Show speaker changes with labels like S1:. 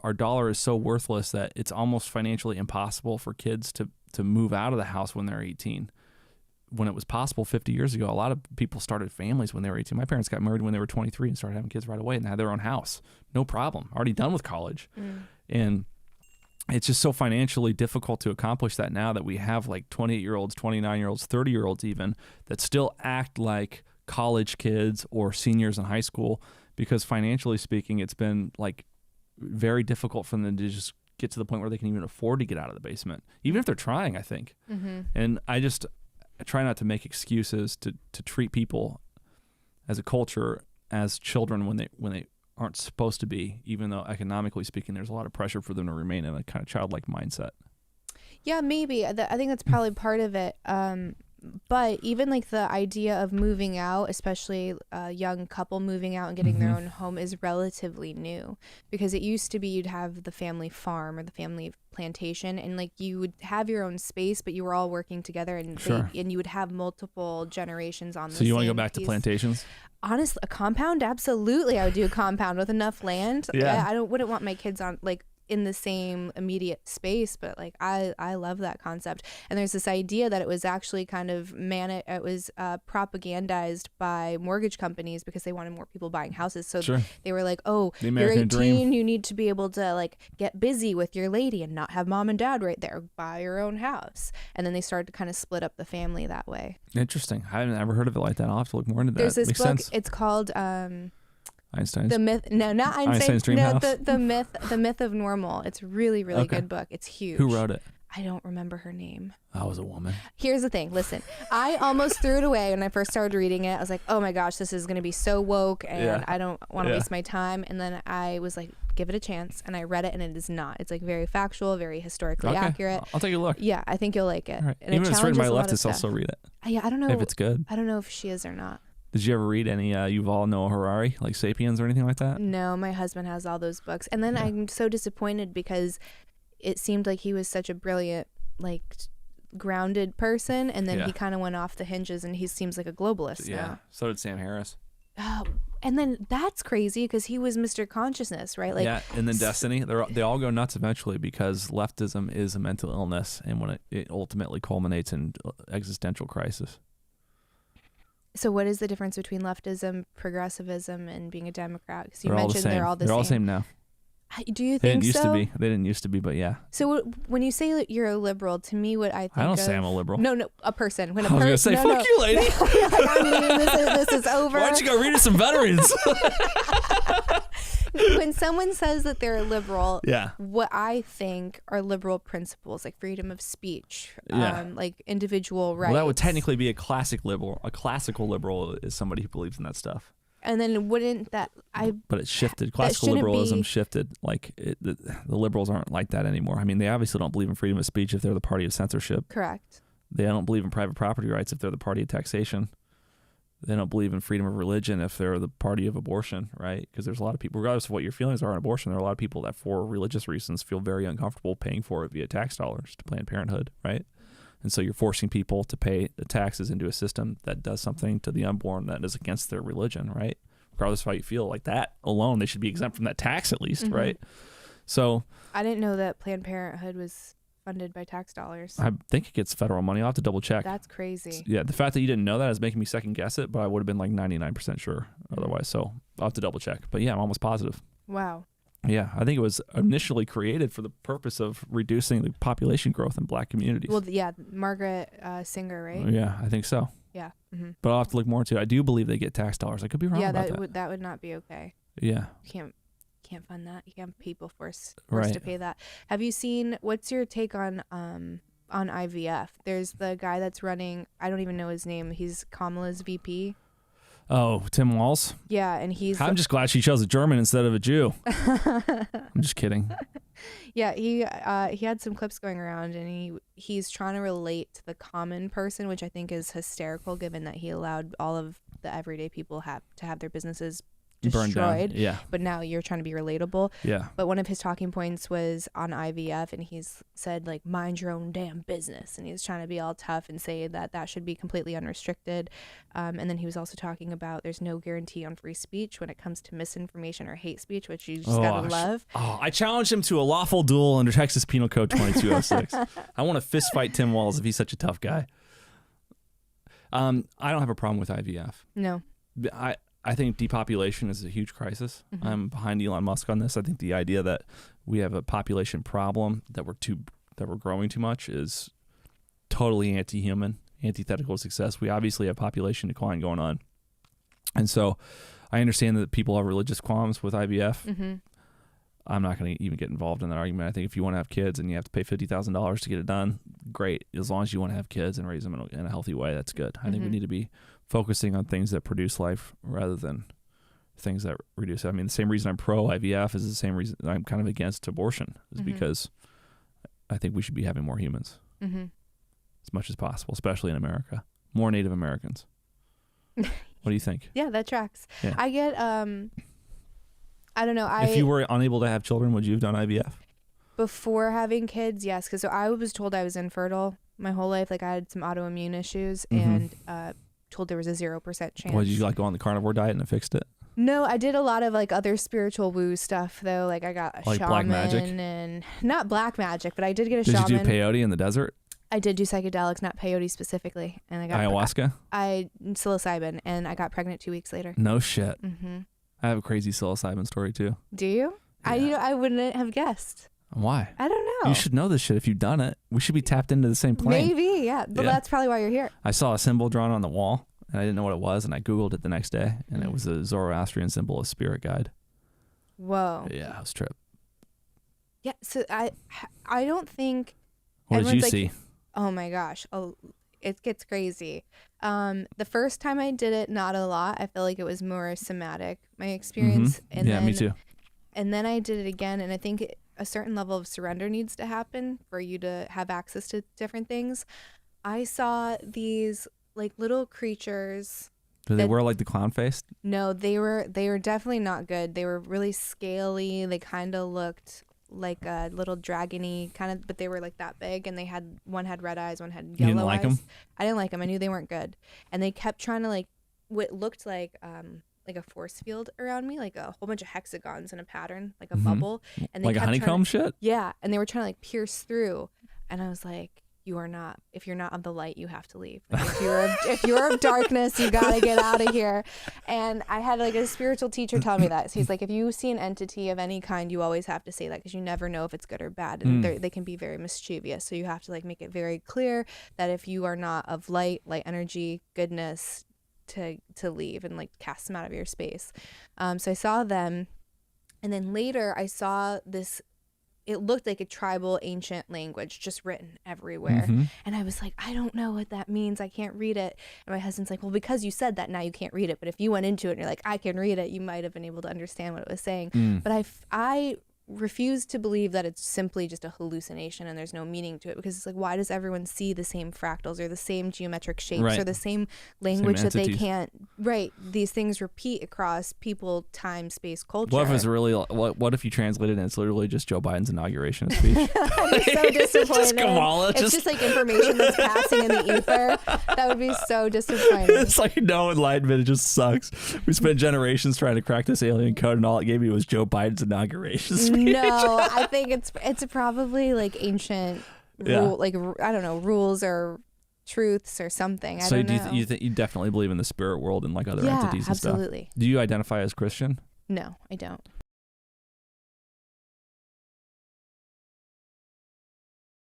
S1: our dollar is so worthless that it's almost financially impossible for kids to move out of the house when they're 18. When it was possible 50 years ago, a lot of people started families when they were 18. My parents got married when they were 23 and started having kids right away and had their own house. No problem. Already done with college. And it's just so financially difficult to accomplish that now that we have like 28-year-olds, 29-year-olds, 30-year-olds even that still act like college kids or seniors in high school, because financially speaking, it's been like very difficult for them to just get to the point where they can even afford to get out of the basement, even if they're trying, I think. And I try not to make excuses to treat people as a culture as children when they aren't supposed to be, even though economically speaking, there's a lot of pressure for them to remain in a kind of childlike mindset.
S2: Yeah, maybe. I think that's probably part of it. But even like the idea of moving out, especially a young couple moving out and getting their own home, is relatively new, because it used to be you'd have the family farm or the family plantation, and like you would have your own space, but you were all working together, and and you would have multiple generations on the same.
S1: So you want to go back to plantations?
S2: Honestly, a compound? Absolutely. I would do a compound with enough land.
S1: Yeah.
S2: I wouldn't want my kids on like in the same immediate space, but like I love that concept. And there's this idea that it was actually kind of it was propagandized by mortgage companies because they wanted more people buying houses. So they were like, oh, you're 18, dream. You need to be able to like get busy with your lady and not have mom and dad right there. Buy your own house. And then they started to kind of split up the family that way.
S1: Interesting. I haven't ever heard of it like that. I'll have to look more into that.
S2: There's this
S1: Makes
S2: book.
S1: Sense.
S2: It's called
S1: Einstein's?
S2: The myth, no, not
S1: Einstein's Dream House?
S2: the myth of normal. It's really good book. It's huge.
S1: Who wrote it?
S2: I don't remember her name.
S1: I was a woman.
S2: Here's the thing. Listen, I almost threw it away when I first started reading it. I was like, oh my gosh, this is going to be so woke and I don't want to waste my time. And then I was like, give it a chance. And I read it and it is not. It's like very factual, very historically accurate.
S1: I'll take a look.
S2: Yeah, I think you'll like it.
S1: Right.
S2: And
S1: even if it's written by leftists, I'll still read it.
S2: Yeah, I don't know
S1: if it's good.
S2: I don't know if she is or not.
S1: Did you ever read any Yuval Noah Harari, like Sapiens or anything like that?
S2: No, my husband has all those books. And then I'm so disappointed because it seemed like he was such a brilliant, like, grounded person. And then he kind of went off the hinges and he seems like a globalist now.
S1: So did Sam Harris.
S2: Oh, and then that's crazy because he was Mr. Consciousness, right? Like,
S1: yeah, and then Destiny. They all go nuts eventually because leftism is a mental illness, and when it ultimately culminates in existential crisis.
S2: So what is the difference between leftism, progressivism, and being a Democrat? Because you
S1: they're
S2: mentioned
S1: they're all the same now.
S2: Do you think so?
S1: They didn't used to be, but yeah.
S2: So when you say you're a liberal, to me, what I think
S1: I don't say I'm a liberal.
S2: No, a person. When
S1: I was going to say, fuck you, lady.
S2: This is over.
S1: Why don't you go read to some veterans?
S2: When someone says that they're a liberal, what I think are liberal principles, like freedom of speech, like individual rights.
S1: Well, that would technically be a classic liberal. A classical liberal is somebody who believes in that stuff.
S2: And then wouldn't that
S1: But it shifted. Classical liberalism shifted. Like the liberals aren't like that anymore. I mean, they obviously don't believe in freedom of speech if they're the party of censorship.
S2: Correct.
S1: They don't believe in private property rights if they're the party of taxation. They don't believe in freedom of religion if they're the party of abortion, right? Because there's a lot of people, regardless of what your feelings are on abortion, there are a lot of people that for religious reasons feel very uncomfortable paying for it via tax dollars to Planned Parenthood, right? And so you're forcing people to pay the taxes into a system that does something to the unborn that is against their religion, right? Regardless of how you feel, like that alone, they should be exempt from that tax at least, right? So
S2: I didn't know that Planned Parenthood was funded by tax dollars.
S1: I think it gets federal money. I'll have to double check.
S2: That's crazy.
S1: Yeah, the fact that you didn't know that is making me second guess it, but I would have been like 99% sure otherwise. So I'll have to double check. But yeah, I'm almost positive.
S2: Wow.
S1: Yeah, I think it was initially created for the purpose of reducing the population growth in black communities.
S2: Well, yeah, Margaret Singer, right?
S1: Yeah, I think so.
S2: Yeah.
S1: But I'll have to look more into it. I do believe they get tax dollars. I could be wrong about that.
S2: That would not be okay.
S1: Yeah.
S2: You can't fund that. You can't have people forced to pay that. Have you seen, what's your take on IVF? There's the guy that's running, I don't even know his name. He's Kamala's VP.
S1: Oh, Tim Walz?
S2: Yeah, and
S1: I'm just glad she chose a German instead of a Jew. I'm just kidding.
S2: Yeah, he had some clips going around, and he's trying to relate to the common person, which I think is hysterical, given that he allowed all of the everyday people to have their businesses
S1: Burned down.
S2: destroyed.
S1: Yeah.
S2: But now you're trying to be relatable.
S1: Yeah.
S2: But one of his talking points was on IVF, and he's said like, mind your own damn business. And he's trying to be all tough and say that that should be completely unrestricted. And then he was also talking about there's no guarantee on free speech when it comes to misinformation or hate speech, which you just gotta love.
S1: I challenged him to a lawful duel under Texas Penal Code 2206. I want to fist fight Tim Walz if he's such a tough guy. I don't have a problem with IVF.
S2: No.
S1: I think depopulation is a huge crisis.
S2: Mm-hmm.
S1: I'm behind Elon Musk on this. I think the idea that we have a population problem, that we're growing too much, is totally anti-human, antithetical to success. We obviously have population decline going on. And so I understand that people have religious qualms with IVF.
S2: Mm-hmm.
S1: I'm not going to even get involved in that argument. I think if you want to have kids and you have to pay $50,000 to get it done, great. As long as you want to have kids and raise them in a healthy way, that's good. I think we need to be focusing on things that produce life rather than things that reduce it. I mean, the same reason I'm pro IVF is the same reason I'm kind of against abortion, is because I think we should be having more humans as much as possible, especially in America. More Native Americans. What do you think?
S2: Yeah, that tracks.
S1: Yeah.
S2: I get, I don't know.
S1: If you were unable to have children, would you have done IVF?
S2: Before having kids, yes. Because I was told I was infertile my whole life. Like I had some autoimmune issues and told there was a 0% chance.
S1: Did you like go on the carnivore diet and it fixed it?
S2: No, I did a lot of like other spiritual woo stuff though. Like I got a
S1: like
S2: shaman
S1: black magic?
S2: And not black magic, but I did get a shaman.
S1: Did you do peyote in the desert?
S2: I did do psychedelics, not peyote specifically, and I got
S1: ayahuasca.
S2: Psilocybin, and I got pregnant 2 weeks later.
S1: No shit.
S2: Mm-hmm.
S1: I have a crazy psilocybin story too.
S2: Do you?
S1: Yeah.
S2: I wouldn't have guessed.
S1: Why?
S2: I don't know.
S1: You should know this shit if you've done it. We should be tapped into the same plane.
S2: Maybe, yeah. But that's probably why you're here.
S1: I saw a symbol drawn on the wall, and I didn't know what it was, and I Googled it the next day, and it was a Zoroastrian symbol, a spirit guide.
S2: Whoa.
S1: Yeah, it was a trip.
S2: Yeah, so I don't think...
S1: What did you see?
S2: Oh my gosh. Oh, it gets crazy. The first time I did it, not a lot. I feel like it was more somatic, my experience. And
S1: yeah,
S2: then,
S1: me too.
S2: And then I did it again, and I think a certain level of surrender needs to happen for you to have access to different things. I saw these like little creatures.
S1: Did they wear like the clown face?
S2: No, they were definitely not good. They were really scaly. They kind of looked like a little dragony kind of, but they were like that big, and one had red eyes, one had yellow eyes.
S1: You didn't like them?
S2: I didn't like them. I knew they weren't good, and they kept trying to like what looked like a force field around me, like a whole bunch of hexagons in a pattern, like a bubble, and they
S1: like a honeycomb shit.
S2: Yeah, and they were trying to like pierce through, and I was like, if you're not of the light, you have to leave. Like, if you're of darkness, you gotta get out of here. And I had like a spiritual teacher tell me that. So he's like, if you see an entity of any kind, you always have to say that, because you never know if it's good or bad, and they can be very mischievous. So you have to like make it very clear that if you are not of light energy, goodness, to leave and like cast them out of your space. So I saw them, and then later I saw this. It looked like a tribal ancient language just written everywhere. And I was like, I don't know what that means. I can't read it. And my husband's like, well, because you said that, now you can't read it. But if you went into it and you're like, I can read it, you might have been able to understand what it was saying. But I refuse to believe that it's simply just a hallucination and there's no meaning to it, because it's like, why does everyone see the same fractals or the same geometric shapes or the same language that they can't these things repeat across people, time, space, culture.
S1: What if it's really what if you translate it and it's literally just Joe Biden's inauguration speech?
S2: I'm so disappointed.
S1: Just Kamala,
S2: it's just like information that's passing in the ether. That would be so disappointing.
S1: It's like no enlightenment. It just sucks. We spent generations trying to crack this alien code, and all it gave me was Joe Biden's inauguration speech.
S2: No, I think it's probably like ancient like I don't know, rules or truths or something. I don't know.
S1: You think you definitely believe in the spirit world and like other entities and
S2: absolutely.
S1: stuff? Do you identify as Christian?
S2: No, I don't.